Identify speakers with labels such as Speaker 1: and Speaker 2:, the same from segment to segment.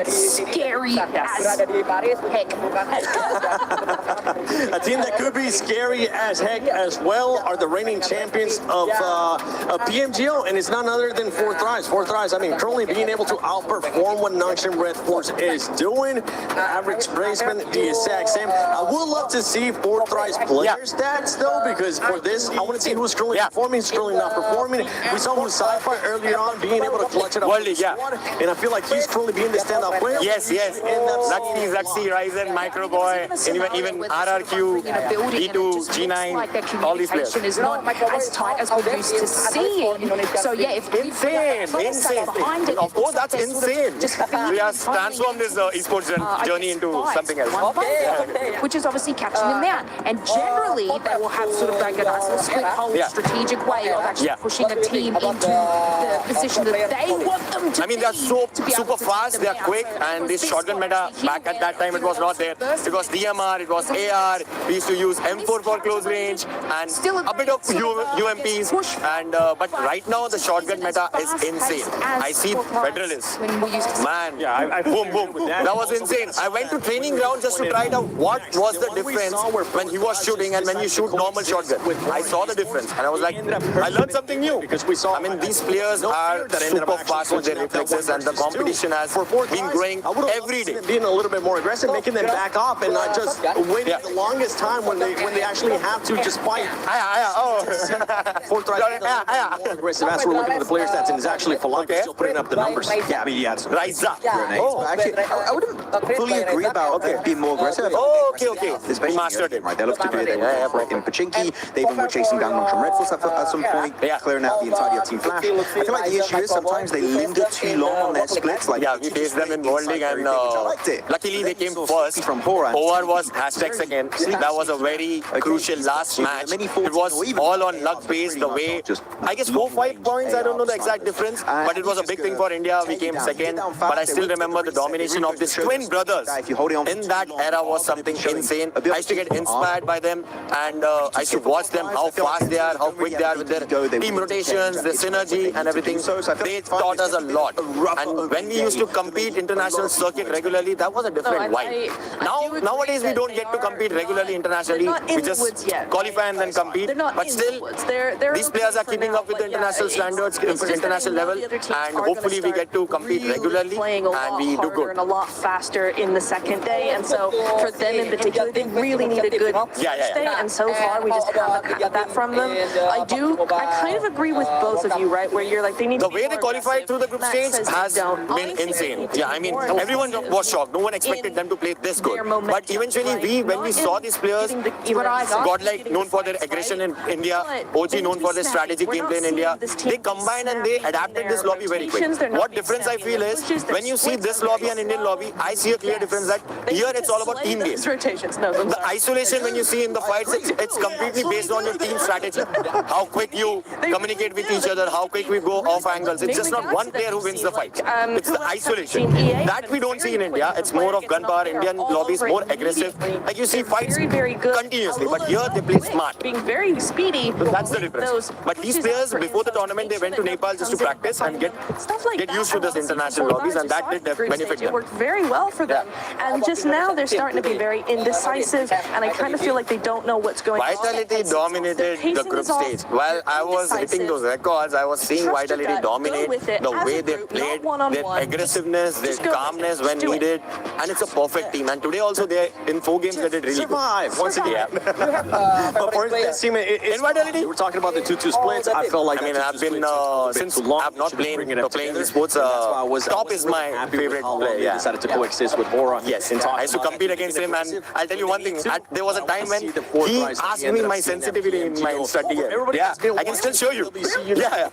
Speaker 1: scary as heck.
Speaker 2: A team that could be scary as heck as well are the reigning champions of PMGO, and it's none other than Fourth Rise. Fourth Rise, I mean, currently being able to outperform what Noxian Red Force is doing. Average placement, the exact same. I would love to see Fourth Rise player stats, though, because for this, I want to see who's currently performing, who's currently not performing. We saw who Sci-Fi earlier on being able to clutch it up with the squad, and I feel like he's currently being the standout player.
Speaker 3: Yes. Luxy, Ryzen, Micro Boy, and even RRQ, E2, G9, all these players.
Speaker 1: Is not as tight as we're used to seeing. So yeah, if
Speaker 3: insane. Of course, that's insane. We have transformed this esports journey into something else.
Speaker 1: Which is obviously catching them out. And generally, they will have sort of like a nice little split whole strategic way of actually pushing a team into the position that they want them to be.
Speaker 3: I mean, they're super fast, they're quick, and this shotgun meta, back at that time, it was not there. It was DMR, it was AR, we used to use M4 for close range, and a bit of UMPs, and but right now, the shotgun meta is insane. I see Federalists. Man, boom. That was insane. I went to training ground just to try out what was the difference when he was shooting and when you shoot normal shotgun. I saw the difference, and I was like, I learned something new. I mean, these players are super fast with their reflexes, and the competition has been growing every day.
Speaker 2: Being a little bit more aggressive, making them back off, and not just waiting the longest time when they actually have to just fight. Fourth Rise more aggressive as we're looking at the player stats, and it's actually Falaka still putting up the numbers.
Speaker 4: Yeah, I mean, he had some
Speaker 3: Rise up.
Speaker 4: Actually, I wouldn't fully agree about being more aggressive.
Speaker 3: Okay.
Speaker 4: Especially
Speaker 3: Mastered it.
Speaker 4: right? They love to do it. They in Pachinki. They even were chasing down Noxian Red Force at some point, clearing out the entire Team Flash. I feel like the issue is sometimes they linger too long on their splits. Like
Speaker 3: we faced them in World League, and luckily they came first.
Speaker 4: From Pora.
Speaker 3: OR was #2nd. That was a very crucial last match. It was all on luck based. The way, I guess 4-5 points. I don't know the exact difference, but it was a big thing for India. We came second, but I still remember the domination of these twin brothers in that era was something insane. I used to get inspired by them, and I used to watch them, how fast they are, how quick they are with their team rotations, their synergy and everything. They taught us a lot. And when we used to compete international circuit regularly, that was a different vibe. Nowadays we don't get to compete regularly internationally. We just qualify and then compete. But still, these players are keeping up with the international standards, international level, and hopefully we get to compete regularly and we do good.
Speaker 1: A lot faster in the second day, and so for them in particular, they really need a good stay, and so far we just haven't had that from them. I kind of agree with both of you, right, where you're like, they need
Speaker 3: the way they qualified through the group stage has been insane. I mean, everyone was shocked. No one expected them to play this good. But eventually, when we saw these players, Godlike, known for their aggression in India, OG known for their strategic gameplay in India, they combined and they adapted this lobby very quick. What difference I feel is, when you see this lobby and Indian lobby, I see a clear difference that here it's all about team game. The isolation when you see in the fights, it's completely based on your team strategy. How quick you communicate with each other, how quick we go off angles. It's just not one player who wins the fight. It's the isolation. That we don't see in India. It's more of gunpower. Indian lobbies more aggressive. Like you see fights continuously, but here they play smart.
Speaker 1: Being very speedy.
Speaker 3: That's the difference. But these players, before the tournament, they went to Nepal just to practice and get used to this international lobbies, and that did benefit them.
Speaker 1: It worked very well for them. And just now they're starting to be very indecisive, and I kind of feel like they don't know what's going on.
Speaker 3: Vitality dominated the group stage. While I was hitting those records, I was seeing Vitality dominate the way they played, their aggressive-ness, their calmness when needed, and it's a perfect team. And today also, in 4 games, they did really good.
Speaker 2: Once again. But for this team, in Vitality, we're talking about the 2-2 splits. I felt like
Speaker 3: I've been since I've not playing esports. Top is my favorite player.
Speaker 2: Decided to coexist with Aura.
Speaker 3: Yes, I used to compete against him, and I'll tell you one thing. There was a time when he asked me my sensitivity in my Insta DM. Yeah, I can still show you. Yeah.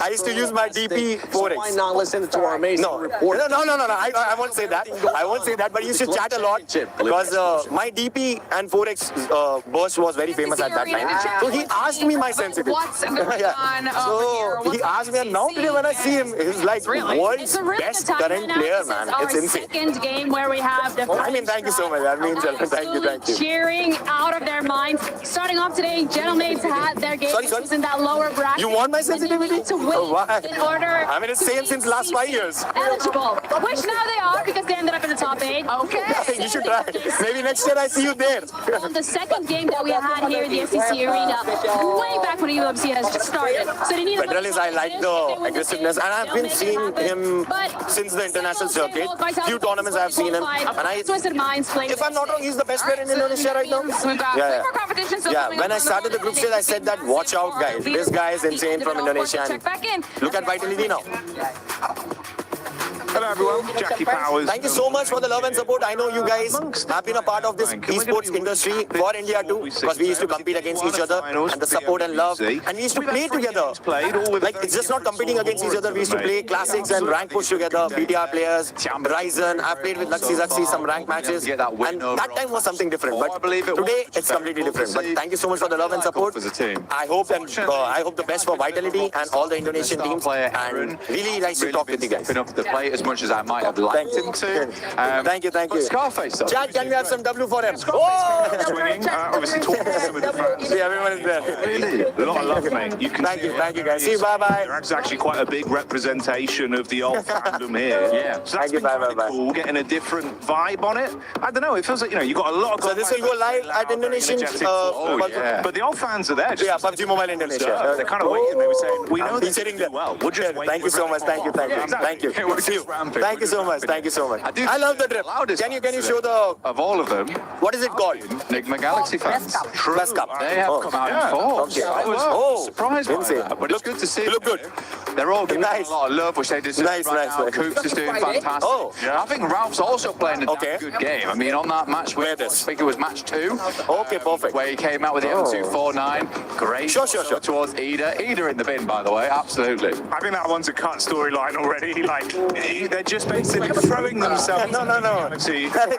Speaker 3: I used to use my DP 4x.
Speaker 2: Why not listen to our amazing report?
Speaker 3: No. I won't say that. I won't say that. But you used to chat a lot because my DP and 4x burst was very famous at that time. So he asked me my sensitivity.
Speaker 5: What's going on
Speaker 3: so he asked me, and now today when I see him, he's like world's best current player, man. It's insane.
Speaker 5: Second game where we have the
Speaker 3: thank you so much. That means thank you.
Speaker 5: Cheering out of their minds. Starting off today, Gentlemen had their game in that lower bracket.
Speaker 3: You want my sensitivity?
Speaker 5: To win
Speaker 3: why?
Speaker 5: in order.
Speaker 3: I mean, it's same since last 5 years.
Speaker 5: Eligible, which now they are. not because they ended up in the top 8. Okay.
Speaker 3: You should try. Maybe next year I see you there.
Speaker 5: On the second game that we had here in the SEC Arena, way back when UMC has just started. So they need a
Speaker 3: Federal is, I like the aggressiveness, and I've been seeing him since the international circuit. Few tournaments I've seen him, and
Speaker 5: Twisted Minds playing.
Speaker 3: if I'm not wrong, he's the best player in Indonesia right now.
Speaker 5: We've got
Speaker 3: Yeah,
Speaker 5: more competition still
Speaker 3: yeah.
Speaker 5: coming
Speaker 3: When
Speaker 5: up
Speaker 3: I started the group stage, I said that watch out, guys. This guy is insane from Indonesia. And
Speaker 5: Check back in.
Speaker 3: look at Vitality now.
Speaker 6: Hello everyone, Jackie Powers.
Speaker 3: Thank you so much for the love and support. I know you guys have been a part of this esports industry for India too, because we used to compete against each other, and the support and love, and we used to play together. Like, it's just not competing against each other. We used to play classics and rank push together. BTR players, Ryzen. I played with Laxi some rank matches, and that time was something different. But today it's completely different. But thank you so much for the love and support. I hope the best for Vitality and all the Indonesian teams. And really nice to talk with you guys.
Speaker 7: As much as I might have liked him to.
Speaker 3: Thank you.
Speaker 7: Scarface, though.
Speaker 3: Chad, can we have some W for him?
Speaker 6: Swinging, obviously talking to some of the fans.
Speaker 3: See, everyone is there.
Speaker 6: Really? A lot of love, mate. You can
Speaker 3: Thank you guys. See you, bye-bye.
Speaker 6: It's actually quite a big representation of the old fandom here.
Speaker 7: Yeah.
Speaker 6: So that's been kind of cool, getting a different vibe on it. I don't know, it feels like, you got a lot of...
Speaker 3: So this will go live at Indonesian...
Speaker 6: But the old fans are there.
Speaker 3: Yeah, PUBG Mobile Indonesia.
Speaker 6: They're kind of waiting. They were saying, we know
Speaker 3: He's
Speaker 6: they're
Speaker 3: sitting
Speaker 6: doing
Speaker 3: there.
Speaker 6: well. We'll just wait.
Speaker 3: Thank you so much. Thank you.
Speaker 6: Exactly.
Speaker 3: See you. Thank you so much. I love the drip. Can you show the...
Speaker 7: Of all of them,
Speaker 3: What is it called?
Speaker 7: Enigma Galaxy fans.
Speaker 3: Best Cup.
Speaker 7: They have come out in force.
Speaker 3: Okay.
Speaker 7: I was surprised by
Speaker 3: insane.
Speaker 7: that, but it's good to see.
Speaker 3: You look good.
Speaker 7: They're all giving
Speaker 3: Nice.
Speaker 7: a lot of love, which they deserve
Speaker 3: Nice.
Speaker 7: now. Coops is doing fantastic.
Speaker 3: Oh.
Speaker 7: I think Ralph's also playing a damn good game. I mean, on that match, I think it was match 2.
Speaker 3: Okay, perfect.
Speaker 7: Where he came out with the M249. Great.
Speaker 3: Sure.
Speaker 7: Towards Ida in the bin, by the way. Absolutely.
Speaker 6: I think that one's a cut storyline already. Like, they're just basically throwing themselves.
Speaker 3: No.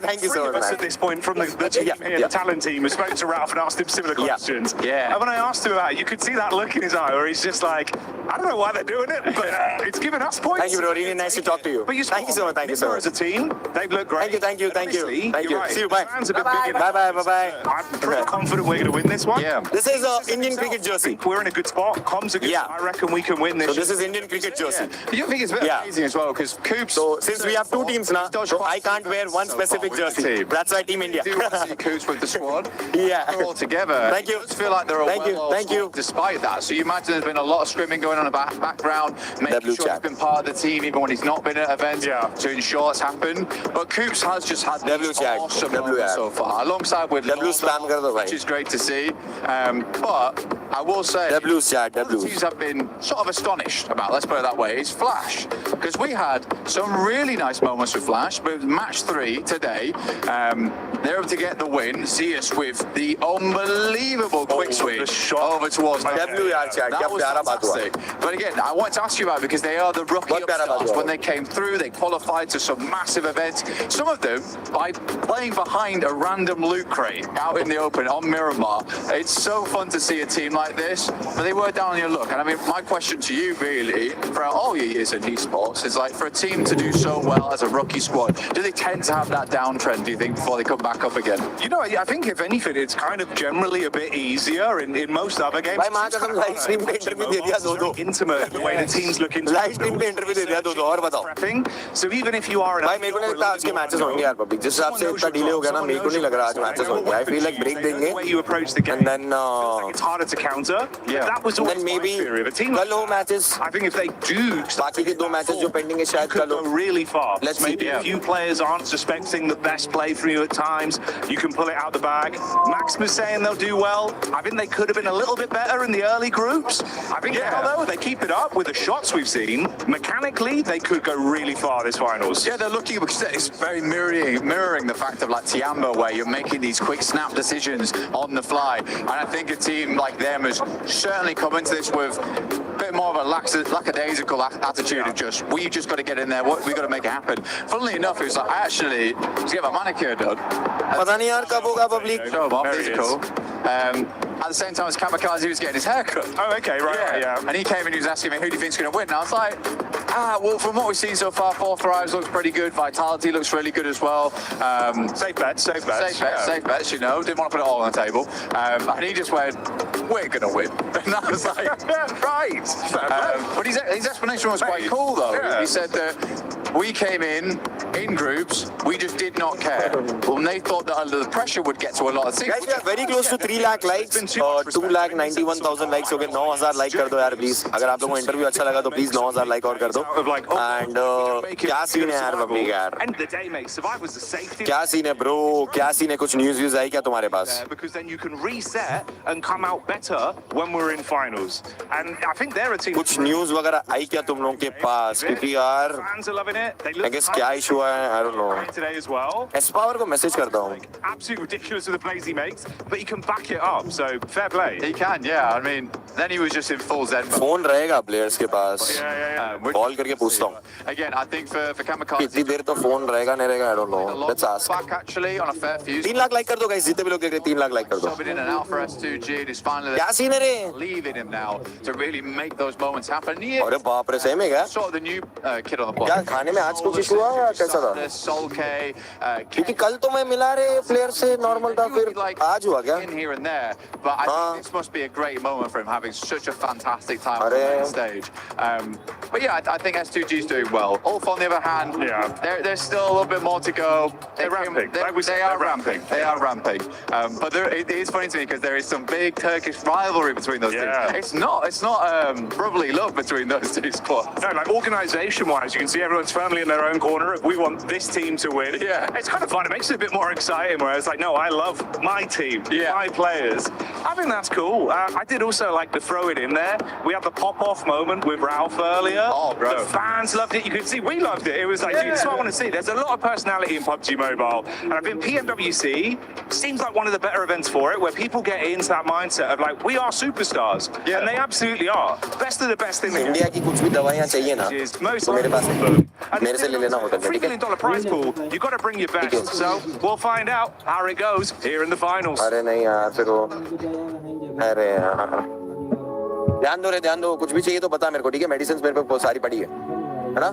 Speaker 3: Thank you so much.
Speaker 6: At this point, from the team here, the talent team, we spoke to Ralph and asked him similar questions.
Speaker 7: Yeah.
Speaker 6: And when I asked him about it, you could see that look in his eye where he's just like, I don't know why they're doing it, but it's giving us points.
Speaker 3: Thank you, bro. Really nice to talk to you.
Speaker 6: But
Speaker 3: Thank you so much.
Speaker 6: As a team, they've looked great.
Speaker 3: Thank you.
Speaker 6: Obviously, you're right.
Speaker 3: See you. Bye.
Speaker 6: Fans are a bit big enough.
Speaker 3: Bye.
Speaker 6: I'm pretty confident we're going to win this one.
Speaker 7: Yeah.
Speaker 3: This is an Indian cricket jersey.
Speaker 6: We're in a good spot. Comms are good.
Speaker 3: Yeah.
Speaker 6: I reckon we can win this.
Speaker 3: So this is Indian cricket jersey.
Speaker 7: You think it's a bit amazing as well, because Coops...
Speaker 3: So since we have 2 teams now, so I can't wear one specific jersey. That's why Team India.
Speaker 7: I do want to see Coops with the squad.
Speaker 3: Yeah.
Speaker 7: They're all together.
Speaker 3: Thank you.
Speaker 7: I just feel like they're all
Speaker 3: Thank you.
Speaker 7: despite that. So you imagine there's been a lot of scrimming going on in the background, making sure he's been part of the team even when he's not been at events to ensure it's happened. But Coops has just had these awesome moments so far, alongside with which is great to see. But I will say, the teams have been sort of astonished about, let's put it that way, is Flash. Because we had some really nice moments with Flash, but match 3 today, they're able to get the win, see us with the unbelievable quick switch over towards that was fantastic. But again, I want to ask you about it because they are the rookie upstarts. When they came through, they qualified to some massive events. Some of them by playing behind a random loot crate out in the open on Miramar. It's so fun to see a team like this, but they were down on your luck. And I mean, my question to you really, throughout all your years in esports, is like, for a team to do so well as a rookie squad, do they tend to have that downtrend, do you think, before they come back up again?
Speaker 6: I think if anything, it's kind of generally a bit easier in most other games. Intimate, the way the teams look into prepping. So even if you are an...
Speaker 3: भाई मेरे को नहीं लगता आज के matches होंगे यार public जिस हिसाब से इतना डिले हो गया ना मेरे को नहीं लग रहा आज मैचेस होंगे I feel like break देंगे and then
Speaker 6: it's harder to counter. That was always
Speaker 3: then maybe कल हो matches
Speaker 6: I think if they do
Speaker 3: बाकी के 2 मैचेस जो पेंडिंग है शायद कल हो
Speaker 6: really far.
Speaker 3: Let's see.
Speaker 6: Maybe a few players aren't suspecting the best play from you at times. You can pull it out the bag. Max was saying they'll do well. I think they could have been a little bit better in the early groups. I think though, they keep it up with the shots we've seen. Mechanically, they could go really far this finals.
Speaker 7: Yeah, they're lucky because it's very mirroring the fact of like Tiamba, where you're making these quick snap decisions on the fly. And I think a team like them has certainly come into this with a bit more of a lackadaisical attitude of just, we've just got to get in there, we've got to make it happen. Funnily enough, it was like, I actually to get my manicure done.
Speaker 3: पता नहीं यार कब होगा public.
Speaker 7: Show 'em off, these are cool. At the same time as Kamikaze was getting his haircut.
Speaker 6: Oh, okay, right, yeah.
Speaker 7: And he came and he was asking me, who do you think's going to win? And I was like, well, from what we've seen so far, 4 Thrives looks pretty good. Vitality looks really good as well.
Speaker 6: Safe bets.
Speaker 7: Safe bets, you know. Didn't want to put it all on the table. And he just went, we're going to win. And I was like, right. But his explanation was quite cool, though. He said that we came in groups, we just did not care. Well, they thought that under the pressure would get to a lot of things.
Speaker 3: Guys, we are very close to 3 lakh likes. 2,91,000 likes हो गए. 9,000 like कर दो यार please. अगर आप लोगों को interview अच्छा लगा तो please 9,000 like और कर दो. And क्या सीन है यार पब्लिक यार? क्या सीन है bro? क्या सीन है? कुछ न्यूज़ व्यूज़ आई क्या तुम्हारे पास?
Speaker 6: Because then you can reset and come out better when we're in finals. And I think they're a team.
Speaker 3: कुछ न्यूज़ वगैरह आई क्या तुम लोगों के पास? क्योंकि यार
Speaker 6: Fans are loving it. They
Speaker 3: I
Speaker 6: look
Speaker 3: guess क्या इशू है? I don't know.
Speaker 6: today as well.
Speaker 3: एस्पावर को मैसेज करता हूँ.
Speaker 6: Absolutely ridiculous with the plays he makes, but he can back it up. So fair play.
Speaker 7: He can, yeah. I mean, then he was just in full zen mode.
Speaker 3: Phone रहेगा players के पास. Call करके पूछता हूँ.
Speaker 7: Again, I think for Kamikaze,
Speaker 3: कितनी देर तो phone रहेगा नहीं रहेगा? I don't know. Let's ask.
Speaker 7: back actually on a fair few.
Speaker 3: 3 lakh like कर दो गाइस. जितने भी लोग देख रहे हैं 3 लाख लाइक कर दो.
Speaker 7: Subbing in and out for S2G, and it's finally
Speaker 3: क्या सीन है रे?
Speaker 7: leaving him now to really make those moments happen. He
Speaker 3: अरे बाप रे सही में क्या?
Speaker 7: sort of the new kid on the block.
Speaker 3: क्या खाने में आज कुछ इशू हुआ या कैसा था?
Speaker 7: Solke,
Speaker 3: क्योंकि कल तो मैं मिला रे प्लेयर से नॉर्मल था फिर आज हुआ क्या?
Speaker 7: in here and there, but I think this must be a great moment for him having such a fantastic time on the main stage. But yeah, I think S2G's doing well. Ulf, on the other hand, there's still a little bit more to go.
Speaker 6: They're ramping.
Speaker 7: They are ramping. They are ramping. But it is funny to me because there is some big Turkish rivalry between those teams. It's not brotherly love between those two squads.
Speaker 6: No, like organisation-wise, you can see everyone's firmly in their own corner. We want this team to win.
Speaker 7: Yeah.
Speaker 6: It's kind of fun. It makes it a bit more exciting. Where it's like, no, I love my team, my players. I think that's cool. I did also like to throw it in there. We had the pop-off moment with Ralph earlier.
Speaker 7: Oh, bro.
Speaker 6: The fans loved it. You could see we loved it. It was like, dude, this is what I want to see. There's a lot of personality in PUBG Mobile, and I think Pmwc seems like one of the better events for it, where people get into that mindset of like, we are superstars, and they absolutely are. Best of the best in the
Speaker 3: India की कुछ भी दवाइयाँ चाहिए ना तो मेरे पास है. मेरे से ले लेना होटल में.
Speaker 6: $3 million prize pool. You got to bring your best. So we'll find out how it goes here in the finals.
Speaker 3: अरे नहीं यार फिर वो अरे यार ध्यान दो कुछ भी चाहिए तो बता मेरे को ठीक है. मेडिसिन मेरे पे बहुत सारी पड़ी है ना.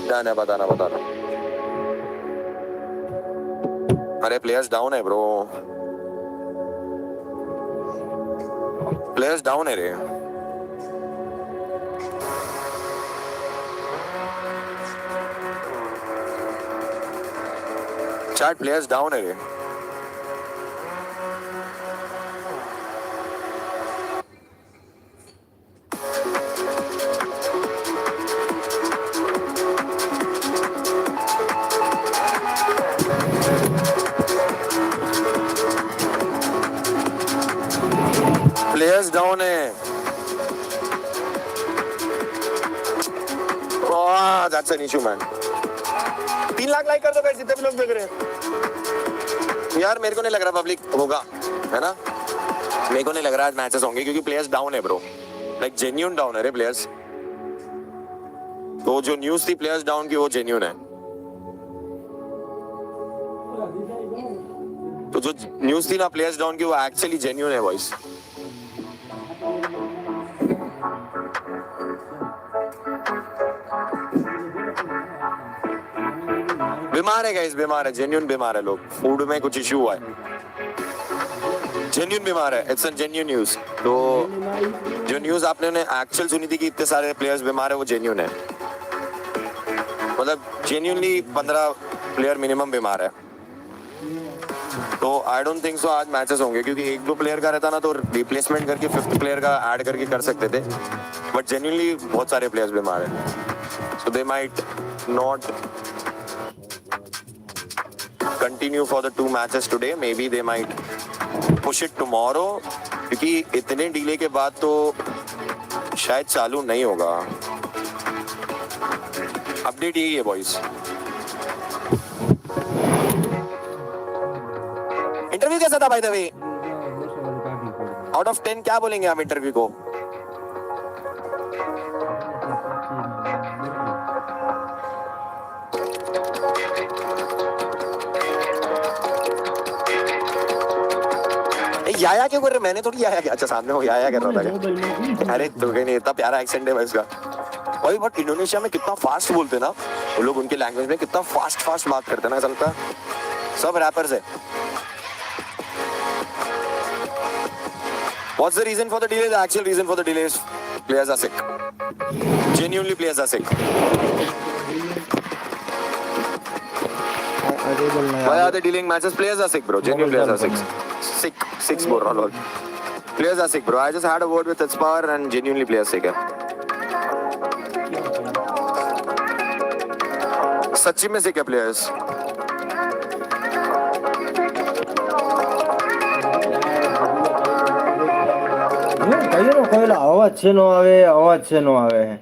Speaker 3: डन है बताना. अरे प्लेयर्स डाउन है ब्रो. प्लेयर्स डाउन है रे. चैट प्लेयर्स डाउन है रे. प्लेयर्स डाउन है. That's an issue man. 3 lakh like कर दो गाइस जितने भी लोग देख रहे हैं. यार मेरे को नहीं लग रहा पब्लिक होगा है ना. मेरे को नहीं लग रहा आज मैचेस होंगे क्योंकि प्लेयर्स डाउन है ब्रो. लाइक जेन्युइन डाउन है रे प्लेयर्स. तो जो न्यूज़ थी प्लेयर्स डाउन की वो जेन्युइन है. तो जो न्यूज़ थी ना प्लेयर्स डाउन की वो एक्चुअली जेन्युइन है वॉइस. बीमार है गाइस. बीमार है. जेन्युइन बीमार है लोग. फूड में कुछ इशू हुआ है. जेन्युइन बीमार है. It's a genuine news. तो जो न्यूज़ आपने एक्चुअल सुनी थी कि इतने सारे प्लेयर्स बीमार है वो जेन्युइन है. मतलब जेन्युइनली 15 प्लेयर मिनिमम बीमार है. तो आई डोंट थिंक सो आज मैचेस होंगे क्योंकि 1-2 प्लेयर का रहता ना तो रिप्लेसमेंट करके 5th प्लेयर का ऐड करके कर सकते थे. बट जेन्युइनली बहुत सारे प्लेयर्स बीमार हैं. So they might not continue for the 2 matches today. Maybe they might push it tomorrow क्योंकि इतने डिले के बाद तो शायद चालू नहीं होगा. अपडेट यही है बॉयज. इंटरव्यू कैसा था by the way? Out of 10 क्या बोलेंगे आप इंटरव्यू को? याया क्यों कर रहे? मैंने थोड़ी याया किया. अच्छा सामने हो याया कर रहा था. अरे तो नहीं इतना प्यारा एक्सेंट है भाई इसका. भाई बट इंडोनेशिया में कितना फास्ट बोलते ना वो लोग. उनके लैंग्वेज में कितना फास्ट बात करते ना. ऐसा लगता सब रैपर्स है. What's the reason for the delay? The actual reason for the delay is players are sick. Genuinely players are sick. Why are they dealing matches? Players are sick, bro. Genuine players are sick. Sick, bro. Players are sick, bro. I just had a word with Power and genuinely players sick. सच्ची में sick है players.
Speaker 8: અવાજ છે નો આવે